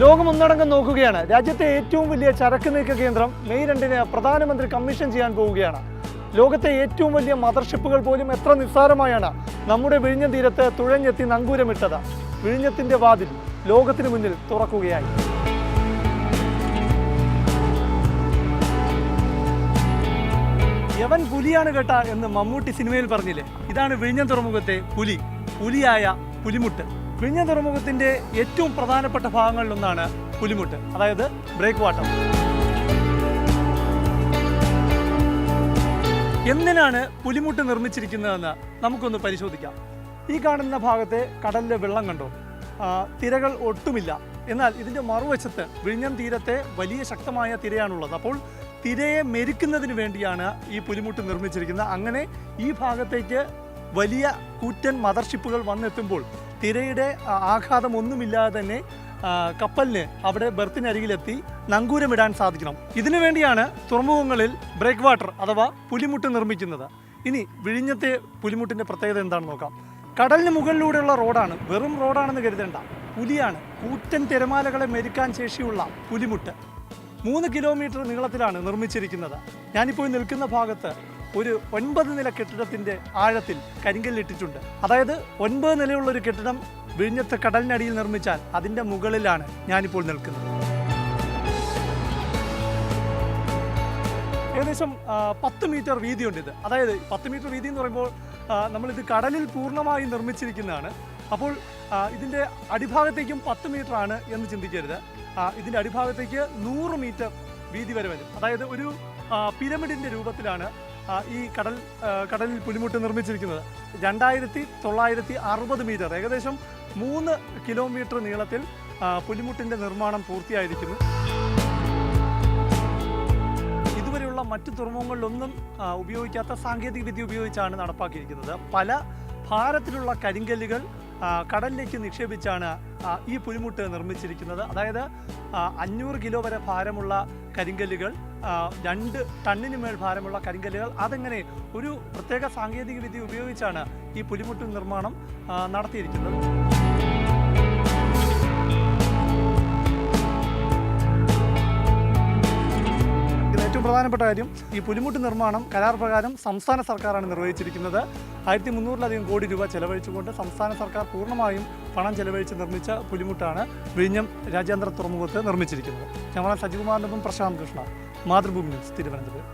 ലോകമൊന്നടങ്കം നോക്കുകയാണ്. രാജ്യത്തെ ഏറ്റവും വലിയ ചരക്ക് നീക്ക കേന്ദ്രം മെയ് 2-ന് പ്രധാനമന്ത്രി കമ്മീഷൻ ചെയ്യാൻ പോവുകയാണ്. ലോകത്തെ ഏറ്റവും വലിയ മദർഷിപ്പുകൾ പോലും എത്ര നിസ്സാരമായാണ് നമ്മുടെ വിഴിഞ്ഞം തീരത്ത് തുഴഞ്ഞെത്തി നങ്കൂരമിട്ടത്. വിഴിഞ്ഞത്തിന്റെ വാതിൽ ലോകത്തിന് മുന്നിൽ തുറക്കുകയായി. യവൻ പുലിയാണ് കേട്ട എന്ന് മമ്മൂട്ടി സിനിമയിൽ പറഞ്ഞില്ലേ, ഇതാണ് വിഴിഞ്ഞം തുറമുഖത്തെ പുലി, പുലിയായ പുലിമുട്ട്. വിഴിഞ്ഞം തുറമുഖത്തിന്റെ ഏറ്റവും പ്രധാനപ്പെട്ട ഭാഗങ്ങളിലൊന്നാണ് പുലിമുട്ട്, അതായത് ബ്രേക്ക് വാട്ടർ. എന്തിനാണ് പുലിമുട്ട് നിർമ്മിച്ചിരിക്കുന്നതെന്ന് നമുക്കൊന്ന് പരിശോധിക്കാം. ഈ കാണുന്ന ഭാഗത്തെ കടലിലെ വെള്ളം കണ്ടോ, തിരകൾ ഒട്ടുമില്ല. എന്നാൽ ഇതിൻ്റെ മറുവശത്ത് വിഴിഞ്ഞം തീരത്തെ വലിയ ശക്തമായ തിരയാണുള്ളത്. അപ്പോൾ തിരയെ മെരുക്കുന്നതിന് വേണ്ടിയാണ് ഈ പുലിമുട്ട് നിർമ്മിച്ചിരിക്കുന്നത്. അങ്ങനെ ഈ ഭാഗത്തേക്ക് വലിയ കൂറ്റൻ മദർഷിപ്പുകൾ വന്നെത്തുമ്പോൾ തിരയുടെ ആഘാതമൊന്നുമില്ലാതെ തന്നെ കപ്പലിന് അവിടെ ബെർത്തിനരികിലെത്തി നങ്കൂരമിടാൻ സാധിക്കണം. ഇതിനു വേണ്ടിയാണ് തുറമുഖങ്ങളിൽ ബ്രേക്ക് വാട്ടർ അഥവാ പുലിമുട്ട് നിർമ്മിക്കുന്നത്. ഇനി വിഴിഞ്ഞത്തെ പുലിമുട്ടിൻ്റെ പ്രത്യേകത എന്താണെന്ന് നോക്കാം. കടലിന് മുകളിലൂടെയുള്ള റോഡാണ്, വെറും റോഡാണെന്ന് കരുതേണ്ട, പുലിയാണ്. കൂറ്റൻ തിരമാലകളെ മെരുക്കാൻ ശേഷിയുള്ള പുലിമുട്ട് 3 കിലോമീറ്റർ നീളത്തിലാണ് നിർമ്മിച്ചിരിക്കുന്നത്. ഞാനിപ്പോൾ നിൽക്കുന്ന ഭാഗത്ത് ഒരു 9 നില കെട്ടിടത്തിൻ്റെ ആഴത്തിൽ കരിങ്കല്ലിട്ടിട്ടുണ്ട്. അതായത് 9 നിലയുള്ളൊരു കെട്ടിടം വിഴിഞ്ഞത്തെ കടലിനടിയിൽ നിർമ്മിച്ചാൽ അതിൻ്റെ മുകളിലാണ് ഞാനിപ്പോൾ നിൽക്കുന്നത്. ഏകദേശം 10 മീറ്റർ വീതിയുണ്ട് ഇത്. അതായത് 10 മീറ്റർ വീതി എന്ന് പറയുമ്പോൾ നമ്മളിത് കടലിൽ പൂർണ്ണമായും നിർമ്മിച്ചിരിക്കുന്നതാണ്. അപ്പോൾ ഇതിൻ്റെ അടിഭാഗത്തേക്കും 10 മീറ്റർ ആണ് എന്ന് ചിന്തിക്കരുത്. ഇതിൻ്റെ അടിഭാഗത്തേക്ക് 100 മീറ്റർ വീതി വരെ വരും. അതായത് ഒരു പിരമിഡിൻ്റെ രൂപത്തിലാണ് ഈ കടലിൽ പുലിമുട്ട് നിർമ്മിച്ചിരിക്കുന്നത്. 2960 മീറ്റർ, ഏകദേശം 3 കിലോമീറ്റർ നീളത്തിൽ പുലിമുട്ടിൻ്റെ നിർമ്മാണം പൂർത്തിയായിരിക്കുന്നു. ഇതുവരെയുള്ള മറ്റു തുറമുഖങ്ങളിലൊന്നും ഉപയോഗിക്കാത്ത സാങ്കേതിക വിദ്യ ഉപയോഗിച്ചാണ് നടപ്പാക്കിയിരിക്കുന്നത്. പല ഭാരത്തിലുള്ള കരിങ്കല്ലുകൾ കടലിലേക്ക് നിക്ഷേപിച്ചാണ് ഈ പുലിമുട്ട് നിർമ്മിച്ചിരിക്കുന്നത്. അതായത് 500 കിലോ വരെ ഭാരമുള്ള കരിങ്കല്ലുകൾ, 2 ടണ്ണിന് മേൽ ഭാരമുള്ള കരിങ്കല്ലുകൾ, അതെങ്ങനെ ഒരു പ്രത്യേക സാങ്കേതിക വിദ്യ ഉപയോഗിച്ചാണ് ഈ പുലിമുട്ട് നിർമ്മാണം നടത്തിയിരിക്കുന്നത്. ഏറ്റവും പ്രധാനപ്പെട്ട കാര്യം, ഈ പുലിമുട്ട് നിർമ്മാണം കരാർ പ്രകാരം സംസ്ഥാന സർക്കാരാണ് നിർവഹിച്ചിരിക്കുന്നത്. 1300-ലധികം കോടി രൂപ ചെലവഴിച്ചുകൊണ്ട് സംസ്ഥാന സർക്കാർ പൂർണ്ണമായും പണം ചെലവഴിച്ച് നിർമ്മിച്ച പുലിമുട്ടാണ് വിഴിഞ്ഞം രാജ്യാന്തര തുറമുഖത്ത് നിർമ്മിച്ചിരിക്കുന്നത്. ഞങ്ങളെ സജികുമാറിനൊപ്പം പ്രശാന്ത് കൃഷ്ണ, മാതൃഭൂമി ന്യൂസ്, തിരുവനന്തപുരം.